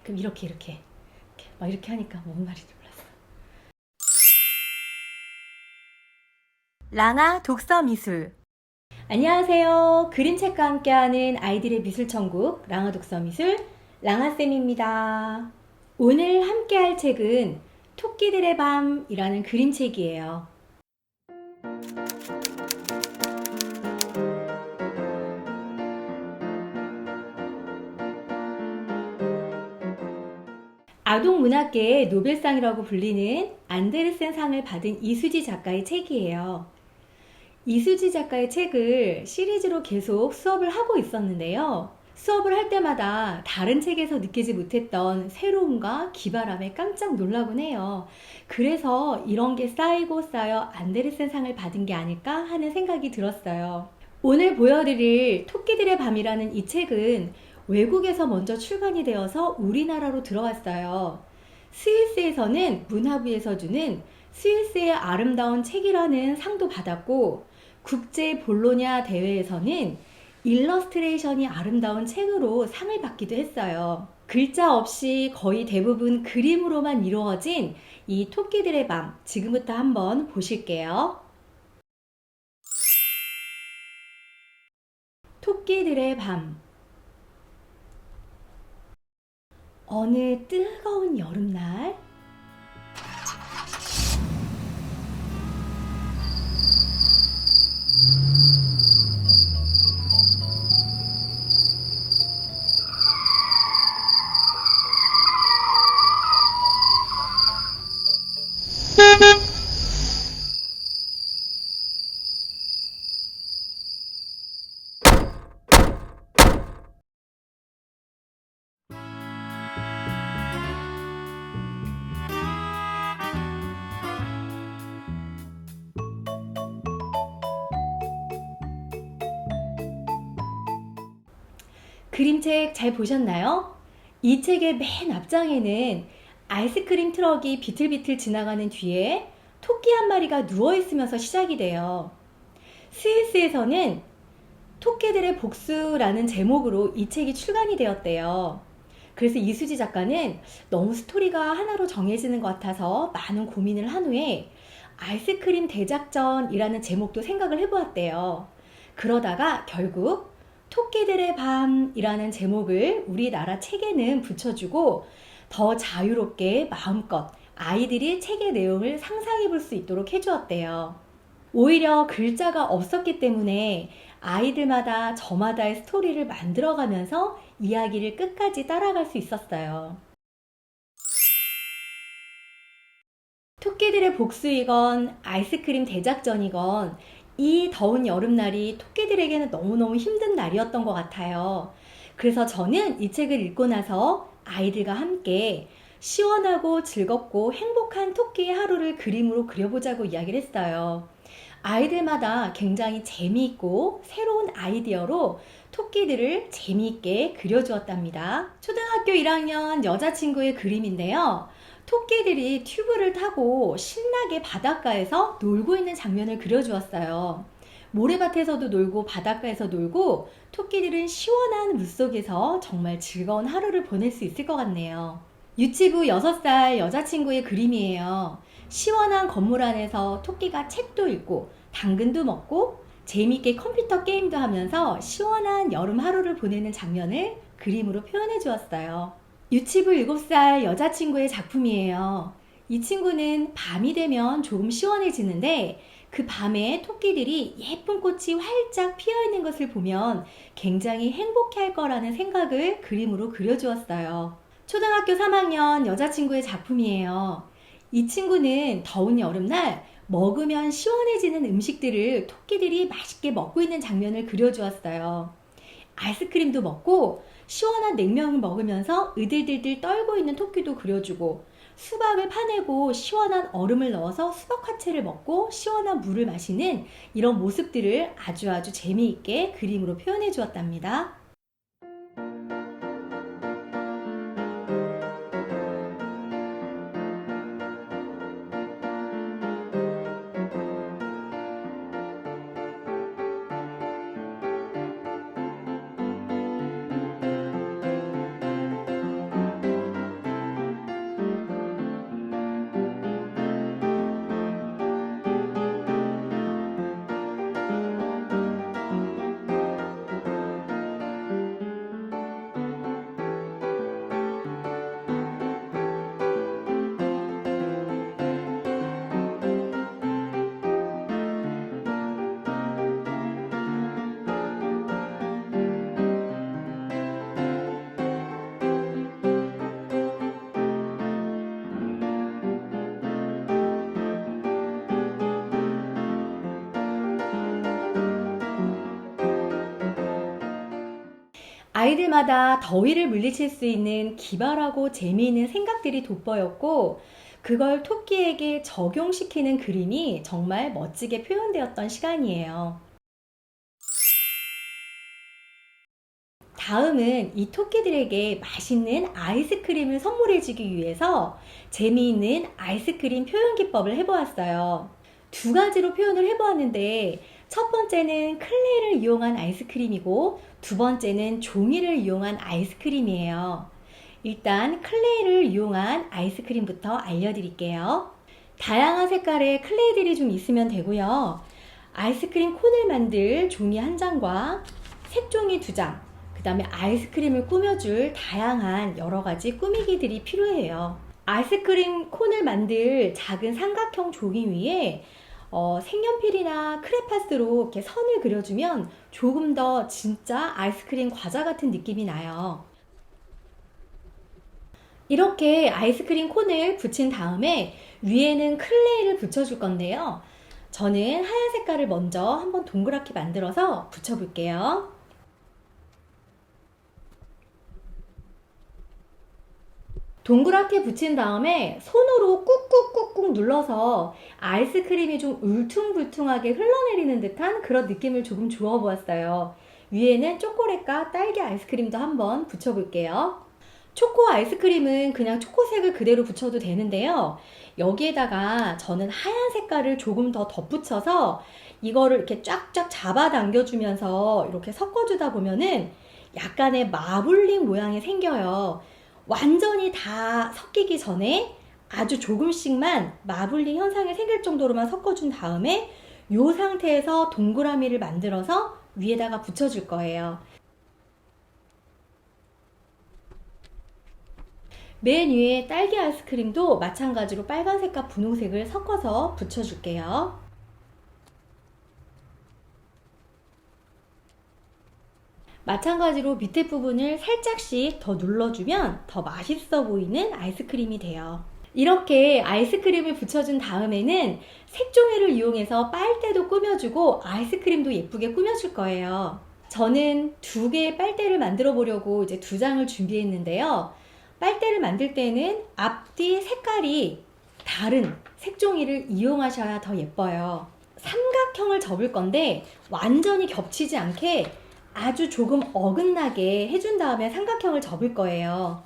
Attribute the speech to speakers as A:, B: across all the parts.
A: 그럼 이렇게 막 이렇게 하니까 뭔 말인지 몰랐어. 랑아 독서미술. 안녕하세요. 그림책과 함께하는 아이들의 미술천국 랑아 독서미술 랑아쌤입니다. 오늘 함께할 책은 토끼들의 밤이라는 그림책이에요. 아동문학계의 노벨상이라고 불리는 안데르센 상을 받은 이수지 작가의 책이에요. 이수지 작가의 책을 시리즈로 계속 수업을 하고 있었는데요. 수업을 할 때마다 다른 책에서 느끼지 못했던 새로움과 기발함에 깜짝 놀라곤 해요. 그래서 이런 게 쌓이고 쌓여 안데르센 상을 받은 게 아닐까 하는 생각이 들었어요. 오늘 보여드릴 토끼들의 밤이라는 이 책은 외국에서 먼저 출간이 되어서 우리나라로 들어왔어요. 스위스에서는 문화부에서 주는 스위스의 아름다운 책이라는 상도 받았고, 국제 볼로냐 대회에서는 일러스트레이션이 아름다운 책으로 상을 받기도 했어요. 글자 없이 거의 대부분 그림으로만 이루어진 이 토끼들의 밤, 지금부터 한번 보실게요. 토끼들의 밤. 어느 뜨거운 여름날, 그림책 잘 보셨나요? 이 책의 맨 앞장에는 아이스크림 트럭이 비틀비틀 지나가는 뒤에 토끼 한 마리가 누워있으면서 시작이 돼요. 스위스에서는 토끼들의 복수라는 제목으로 이 책이 출간이 되었대요. 그래서 이수지 작가는 너무 스토리가 하나로 정해지는 것 같아서 많은 고민을 한 후에 아이스크림 대작전이라는 제목도 생각을 해보았대요. 그러다가 결국 토끼들의 밤이라는 제목을 우리나라 책에는 붙여주고 더 자유롭게 마음껏 아이들이 책의 내용을 상상해 볼 수 있도록 해주었대요. 오히려 글자가 없었기 때문에 아이들마다 저마다의 스토리를 만들어가면서 이야기를 끝까지 따라갈 수 있었어요. 토끼들의 복수이건 아이스크림 대작전이건 이 더운 여름날이 토끼들에게는 너무너무 힘든 날이었던 것 같아요. 그래서 저는 이 책을 읽고 나서 아이들과 함께 시원하고 즐겁고 행복한 토끼의 하루를 그림으로 그려보자고 이야기를 했어요. 아이들마다 굉장히 재미있고 새로운 아이디어로 토끼들을 재미있게 그려주었답니다. 초등학교 1학년 여자친구의 그림인데요. 토끼들이 튜브를 타고 신나게 바닷가에서 놀고 있는 장면을 그려주었어요. 모래밭에서도 놀고 바닷가에서 놀고 토끼들은 시원한 물속에서 정말 즐거운 하루를 보낼 수 있을 것 같네요. 유치부 6살 여자친구의 그림이에요. 시원한 건물 안에서 토끼가 책도 읽고 당근도 먹고 재미있게 컴퓨터 게임도 하면서 시원한 여름 하루를 보내는 장면을 그림으로 표현해 주었어요. 유치부 7살 여자친구의 작품이에요. 이 친구는 밤이 되면 조금 시원해지는데 그 밤에 토끼들이 예쁜 꽃이 활짝 피어 있는 것을 보면 굉장히 행복해 할 거라는 생각을 그림으로 그려주었어요. 초등학교 3학년 여자친구의 작품이에요. 이 친구는 더운 여름날 먹으면 시원해지는 음식들을 토끼들이 맛있게 먹고 있는 장면을 그려주었어요. 아이스크림도 먹고 시원한 냉면을 먹으면서 으들들들 떨고 있는 토끼도 그려주고, 수박을 파내고 시원한 얼음을 넣어서 수박 화채를 먹고 시원한 물을 마시는 이런 모습들을 아주 재미있게 그림으로 표현해 주었답니다. 아이들마다 더위를 물리칠 수 있는 기발하고 재미있는 생각들이 돋보였고, 그걸 토끼에게 적용시키는 그림이 정말 멋지게 표현되었던 시간이에요. 다음은 이 토끼들에게 맛있는 아이스크림을 선물해주기 위해서 재미있는 아이스크림 표현 기법을 해보았어요. 두 가지로 표현을 해보았는데, 첫 번째는 클레이를 이용한 아이스크림이고, 두 번째는 종이를 이용한 아이스크림이에요. 일단 클레이를 이용한 아이스크림부터 알려드릴게요. 다양한 색깔의 클레이들이 좀 있으면 되고요. 아이스크림 콘을 만들 종이 한 장과 색종이 두 장, 그 다음에 아이스크림을 꾸며줄 다양한 여러 가지 꾸미기들이 필요해요. 아이스크림 콘을 만들 작은 삼각형 종이 위에 색연필이나 크레파스로 이렇게 선을 그려주면 조금 더 진짜 아이스크림 과자 같은 느낌이 나요. 이렇게 아이스크림 콘을 붙인 다음에 위에는 클레이를 붙여줄 건데요. 저는 하얀 색깔을 먼저 한번 동그랗게 만들어서 붙여볼게요. 동그랗게 붙인 다음에 손으로 꾹꾹꾹꾹 눌러서 아이스크림이 좀 울퉁불퉁하게 흘러내리는 듯한 그런 느낌을 조금 주어 보았어요. 위에는 초콜릿과 딸기 아이스크림도 한번 붙여볼게요. 초코 아이스크림은 그냥 초코색을 그대로 붙여도 되는데요. 여기에다가 저는 하얀 색깔을 조금 더 덧붙여서 이거를 이렇게 쫙쫙 잡아당겨주면서 이렇게 섞어주다 보면은 약간의 마블링 모양이 생겨요. 완전히 다 섞이기 전에 아주 조금씩만 마블링 현상이 생길 정도로만 섞어준 다음에 이 상태에서 동그라미를 만들어서 위에다가 붙여줄 거예요. 맨 위에 딸기 아이스크림도 마찬가지로 빨간색과 분홍색을 섞어서 붙여줄게요. 마찬가지로 밑에 부분을 살짝씩 더 눌러주면 더 맛있어 보이는 아이스크림이 돼요. 이렇게 아이스크림을 붙여준 다음에는 색종이를 이용해서 빨대도 꾸며주고 아이스크림도 예쁘게 꾸며줄 거예요. 저는 두 개의 빨대를 만들어 보려고 이제 두 장을 준비했는데요. 빨대를 만들 때는 앞뒤 색깔이 다른 색종이를 이용하셔야 더 예뻐요. 삼각형을 접을 건데 완전히 겹치지 않게 아주 조금 어긋나게 해준 다음에 삼각형을 접을 거예요.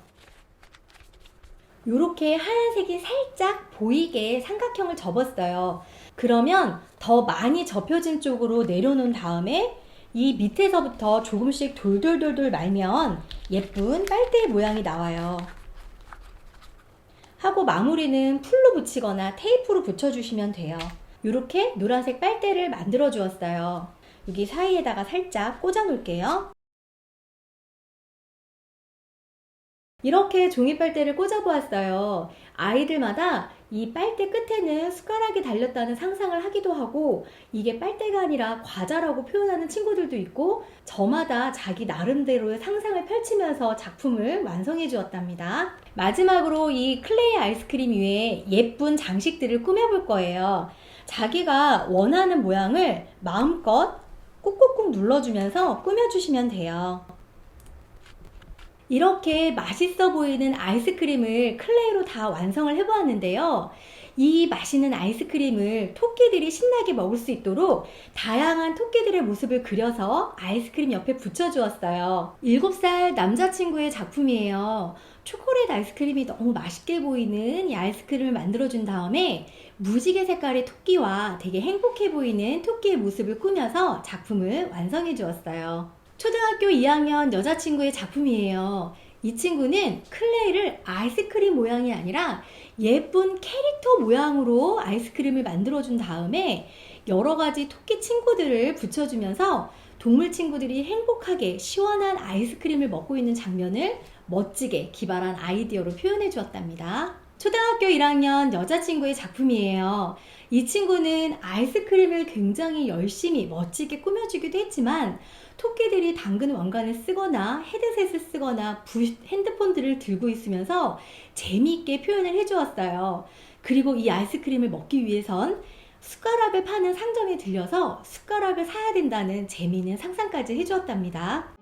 A: 이렇게 하얀색이 살짝 보이게 삼각형을 접었어요. 그러면 더 많이 접혀진 쪽으로 내려놓은 다음에 이 밑에서부터 조금씩 돌돌돌돌 말면 예쁜 빨대 모양이 나와요. 하고 마무리는 풀로 붙이거나 테이프로 붙여주시면 돼요. 이렇게 노란색 빨대를 만들어 주었어요. 여기 사이에다가 살짝 꽂아 놓을게요. 이렇게 종이 빨대를 꽂아 보았어요. 아이들마다 이 빨대 끝에는 숟가락이 달렸다는 상상을 하기도 하고 이게 빨대가 아니라 과자라고 표현하는 친구들도 있고 저마다 자기 나름대로의 상상을 펼치면서 작품을 완성해 주었답니다. 마지막으로 이 클레이 아이스크림 위에 예쁜 장식들을 꾸며볼 거예요. 자기가 원하는 모양을 마음껏 꾹꾹꾹 눌러주면서 꾸며주시면 돼요. 이렇게 맛있어 보이는 아이스크림을 클레이로 다 완성을 해보았는데요. 이 맛있는 아이스크림을 토끼들이 신나게 먹을 수 있도록 다양한 토끼들의 모습을 그려서 아이스크림 옆에 붙여주었어요. 7살 남자친구의 작품이에요. 초콜릿 아이스크림이 너무 맛있게 보이는 이 아이스크림을 만들어준 다음에 무지개 색깔의 토끼와 되게 행복해 보이는 토끼의 모습을 꾸며서 작품을 완성해 주었어요. 초등학교 2학년 여자친구의 작품이에요. 이 친구는 클레이를 아이스크림 모양이 아니라 예쁜 캐릭터 모양으로 아이스크림을 만들어준 다음에 여러 가지 토끼 친구들을 붙여주면서 동물 친구들이 행복하게 시원한 아이스크림을 먹고 있는 장면을 멋지게 기발한 아이디어로 표현해 주었답니다. 초등학교 1학년 여자친구의 작품이에요. 이 친구는 아이스크림을 굉장히 열심히 멋지게 꾸며주기도 했지만 토끼들이 당근 왕관을 쓰거나 헤드셋을 쓰거나 핸드폰들을 들고 있으면서 재미있게 표현을 해주었어요. 그리고 이 아이스크림을 먹기 위해선 숟가락을 파는 상점에 들려서 숟가락을 사야 된다는 재미있는 상상까지 해주었답니다.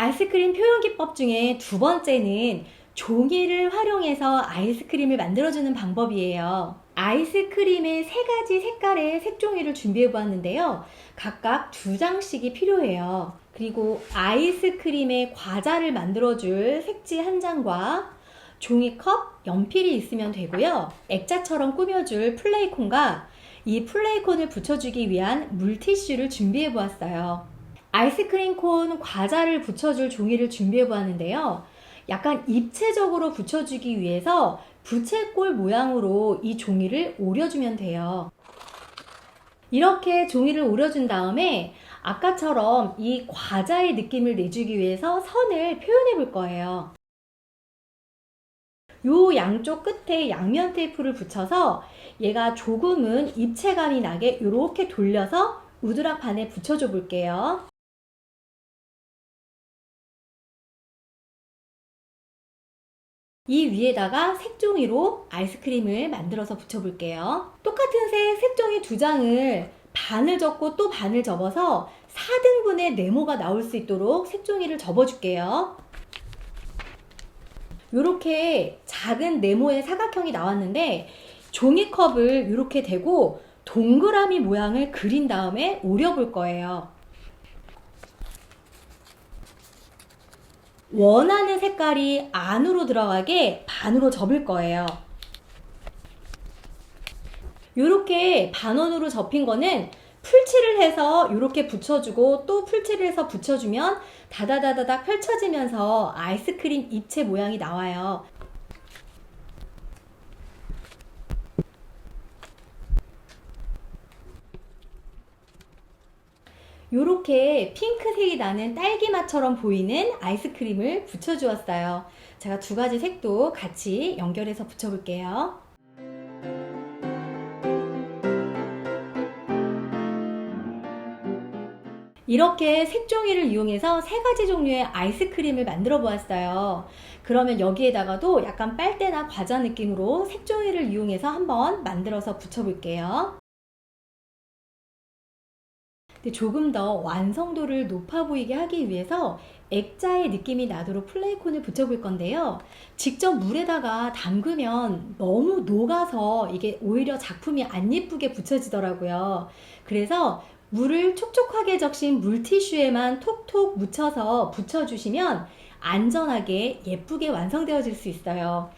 A: 아이스크림 표현 기법 중에 두 번째는 종이를 활용해서 아이스크림을 만들어주는 방법이에요. 아이스크림의 세 가지 색깔의 색종이를 준비해 보았는데요. 각각 두 장씩이 필요해요. 그리고 아이스크림의 과자를 만들어줄 색지 한 장과 종이컵, 연필이 있으면 되고요. 액자처럼 꾸며줄 플레이콘과 이 플레이콘을 붙여주기 위한 물티슈를 준비해 보았어요. 아이스크림 콘 과자를 붙여줄 종이를 준비해 보았는데요. 약간 입체적으로 붙여주기 위해서 부채꼴 모양으로 이 종이를 오려주면 돼요. 이렇게 종이를 오려준 다음에 아까처럼 이 과자의 느낌을 내주기 위해서 선을 표현해 볼 거예요. 요 양쪽 끝에 양면 테이프를 붙여서 얘가 조금은 입체감이 나게 이렇게 돌려서 우드락판에 붙여줘 볼게요. 이 위에다가 색종이로 아이스크림을 만들어서 붙여볼게요. 똑같은 색 색종이 두 장을 반을 접고 또 반을 접어서 4등분의 네모가 나올 수 있도록 색종이를 접어줄게요. 이렇게 작은 네모의 사각형이 나왔는데 종이컵을 이렇게 대고 동그라미 모양을 그린 다음에 오려볼 거예요. 원하는 색깔이 안으로 들어가게 반으로 접을 거예요. 이렇게 반원으로 접힌 거는 풀칠을 해서 이렇게 붙여주고 또 풀칠을 해서 붙여주면 다다다다닥 펼쳐지면서 아이스크림 입체 모양이 나와요. 요렇게 핑크색이 나는 딸기맛처럼 보이는 아이스크림을 붙여주었어요. 제가 두 가지 색도 같이 연결해서 붙여볼게요. 이렇게 색종이를 이용해서 세 가지 종류의 아이스크림을 만들어 보았어요. 그러면 여기에다가도 약간 빨대나 과자 느낌으로 색종이를 이용해서 한번 만들어서 붙여볼게요. 조금 더 완성도를 높아 보이게 하기 위해서 액자의 느낌이 나도록 플레이콘을 붙여볼 건데요. 직접 물에다가 담그면 너무 녹아서 이게 오히려 작품이 안 예쁘게 붙여지더라고요. 그래서 물을 촉촉하게 적신 물티슈에만 톡톡 묻혀서 붙여주시면 안전하게 예쁘게 완성되어질 수 있어요.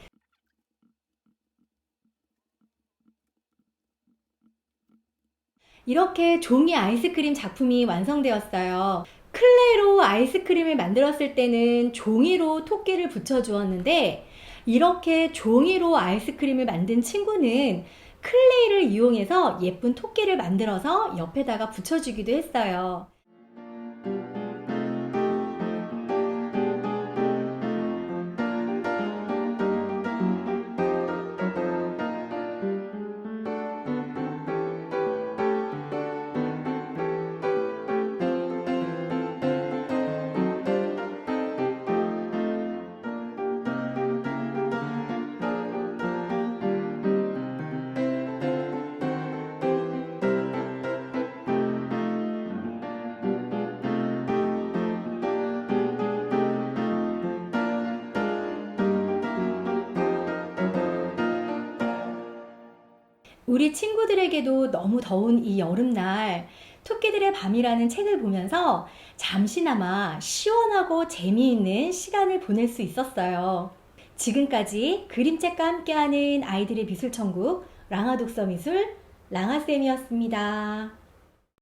A: 이렇게 종이 아이스크림 작품이 완성되었어요. 클레이로 아이스크림을 만들었을 때는 종이로 토끼를 붙여주었는데 이렇게 종이로 아이스크림을 만든 친구는 클레이를 이용해서 예쁜 토끼를 만들어서 옆에다가 붙여주기도 했어요. 우리 친구들에게도 너무 더운 이 여름날 토끼들의 밤이라는 책을 보면서 잠시나마 시원하고 재미있는 시간을 보낼 수 있었어요. 지금까지 그림책과 함께하는 아이들의 미술천국 랑아독서미술 랑아쌤이었습니다.